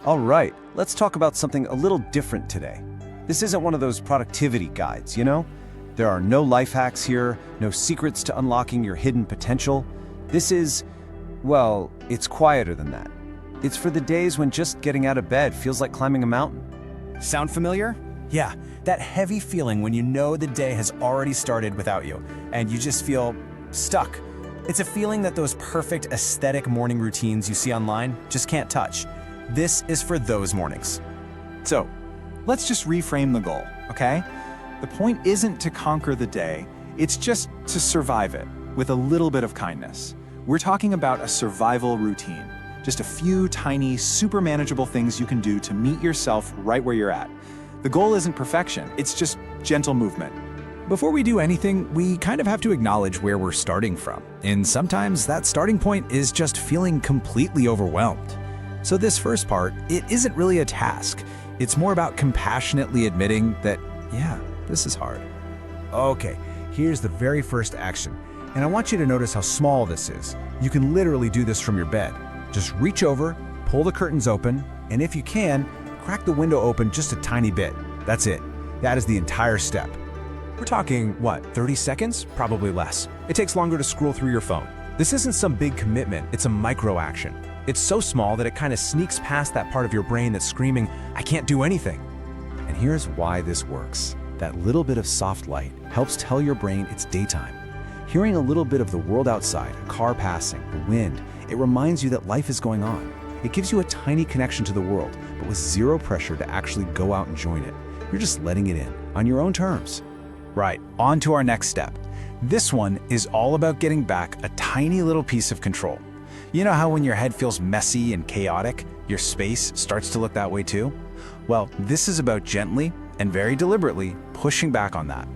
All right, let's talk about something a little different today. This isn't one of those productivity guides, you know? There are no life hacks here, no secrets to unlocking your hidden potential. This is, well, it's quieter than that. It's for the days when just getting out of bed feels like climbing a mountain. Sound familiar? Yeah, that heavy feeling when you know the day has already started without you, and you just feel stuck. It's a feeling that those perfect aesthetic morning routines you see online just can't touch. This is for those mornings. So, let's just reframe the goal, okay? The point isn't to conquer the day, it's just to survive it with a little bit of kindness. We're talking about a survival routine, just a few tiny, super manageable things you can do to meet yourself right where you're at. The goal isn't perfection, it's just gentle movement. Before we do anything, we kind of have to acknowledge where we're starting from. And sometimes that starting point is just feeling completely overwhelmed. So this first part, it isn't really a task. It's more about compassionately admitting that, yeah, this is hard. Okay, here's the very first action. And I want you to notice how small this is. You can literally do this from your bed. Just reach over, pull the curtains open, and if you can, crack the window open just a tiny bit. That's it. That is the entire step. We're talking, what, 30 seconds? Probably less. It takes longer to scroll through your phone. This isn't some big commitment, it's a micro action. It's so small that it kind of sneaks past that part of your brain that's screaming, I can't do anything. And here's why this works. That little bit of soft light helps tell your brain it's daytime. Hearing a little bit of the world outside, a car passing, the wind, it reminds you that life is going on. It gives you a tiny connection to the world, but with zero pressure to actually go out and join it. You're just letting it in, on your own terms. Right, on to our next step. This one is all about getting back a tiny little piece of control. You know how when your head feels messy and chaotic, your space starts to look that way too? Well, this is about gently and very deliberately pushing back on that.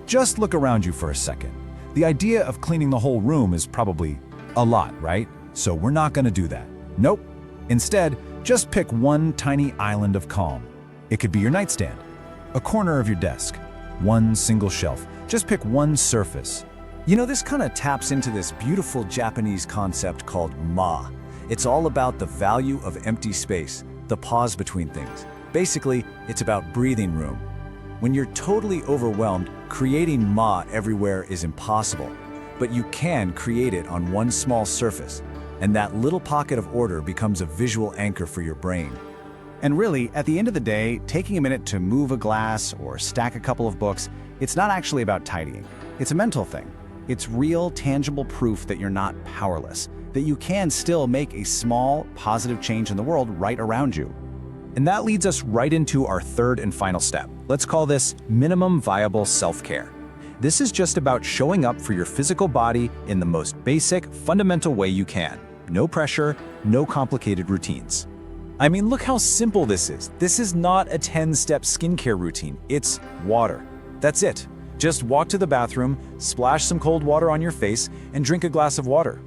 Just look around you for a second. The idea of cleaning the whole room is probably a lot, right? So we're not going to do that. Nope. Instead, just pick one tiny island of calm. It could be your nightstand, a corner of your desk, one single shelf. Just pick one surface. You know, this kind of taps into this beautiful Japanese concept called ma. It's all about the value of empty space, the pause between things. Basically, it's about breathing room. When you're totally overwhelmed, creating ma everywhere is impossible. But you can create it on one small surface, and that little pocket of order becomes a visual anchor for your brain. And really, at the end of the day, taking a minute to move a glass or stack a couple of books, it's not actually about tidying. It's a mental thing. It's real, tangible proof that you're not powerless, that you can still make a small, positive change in the world right around you. And that leads us right into our third and final step. Let's call this minimum viable self-care. This is just about showing up for your physical body in the most basic, fundamental way you can. No pressure, no complicated routines. I mean, look how simple this is. This is not a 10-step skincare routine. It's water. That's it. Just walk to the bathroom, splash some cold water on your face, and drink a glass of water.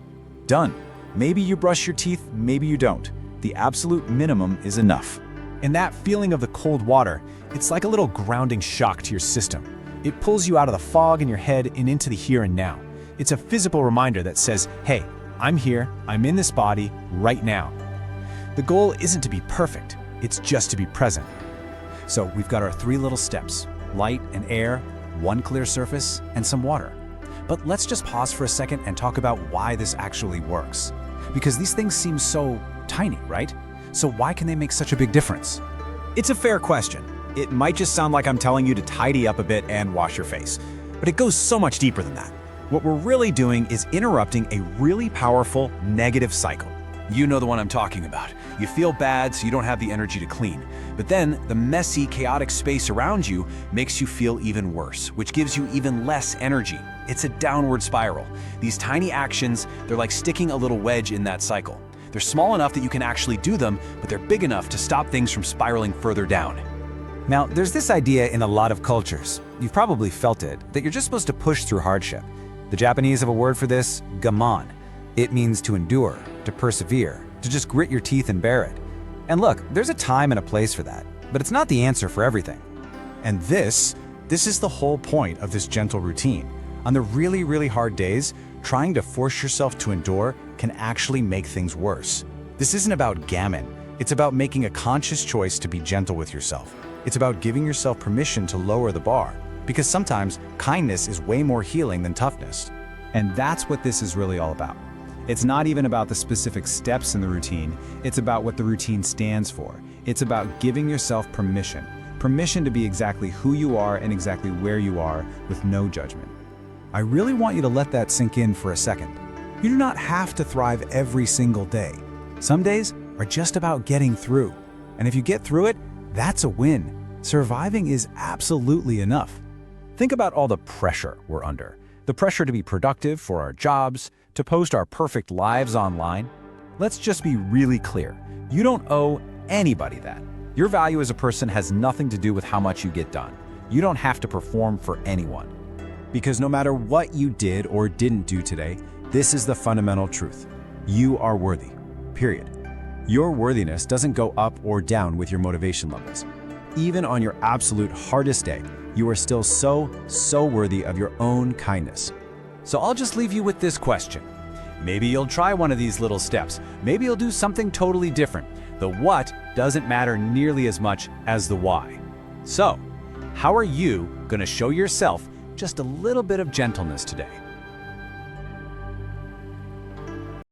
Done. Maybe you brush your teeth, maybe you don't. The absolute minimum is enough. And that feeling of the cold water, it's like a little grounding shock to your system. It pulls you out of the fog in your head and into the here and now. It's a physical reminder that says, hey, I'm here, I'm in this body right now. The goal isn't to be perfect, it's just to be present. So we've got our 3 little steps: light and air, one clear surface, and some water. But let's just pause for a second and talk about why this actually works. Because these things seem so tiny, right? So why can they make such a big difference? It's a fair question. It might just sound like I'm telling you to tidy up a bit and wash your face, but it goes so much deeper than that. What we're really doing is interrupting a really powerful negative cycle. You know the one I'm talking about. You feel bad, so you don't have the energy to clean. But then the messy, chaotic space around you makes you feel even worse, which gives you even less energy. It's a downward spiral. These tiny actions, they're like sticking a little wedge in that cycle. They're small enough that you can actually do them, but they're big enough to stop things from spiraling further down. Now, there's this idea in a lot of cultures, you've probably felt it, that you're just supposed to push through hardship. The Japanese have a word for this, gammon. It means to endure, to persevere, to just grit your teeth and bear it. And look, there's a time and a place for that, but it's not the answer for everything. And this is the whole point of this gentle routine. On the really, really hard days, trying to force yourself to endure can actually make things worse. This isn't about gammon. It's about making a conscious choice to be gentle with yourself. It's about giving yourself permission to lower the bar, because sometimes kindness is way more healing than toughness. And that's what this is really all about. It's not even about the specific steps in the routine, it's about what the routine stands for. It's about giving yourself permission. Permission to be exactly who you are and exactly where you are with no judgment. I really want you to let that sink in for a second. You do not have to thrive every single day. Some days are just about getting through. And if you get through it, that's a win. Surviving is absolutely enough. Think about all the pressure we're under. The pressure to be productive for our jobs, to post our perfect lives online. Let's just be really clear. You don't owe anybody that. Your value as a person has nothing to do with how much you get done. You don't have to perform for anyone. Because no matter what you did or didn't do today, this is the fundamental truth. You are worthy, period. Your worthiness doesn't go up or down with your motivation levels. Even on your absolute hardest day, you are still so worthy of your own kindness. So I'll just leave you with this question. Maybe you'll try one of these little steps. Maybe you'll do something totally different. The what doesn't matter nearly as much as the why. So, how are you going to show yourself just a little bit of gentleness today?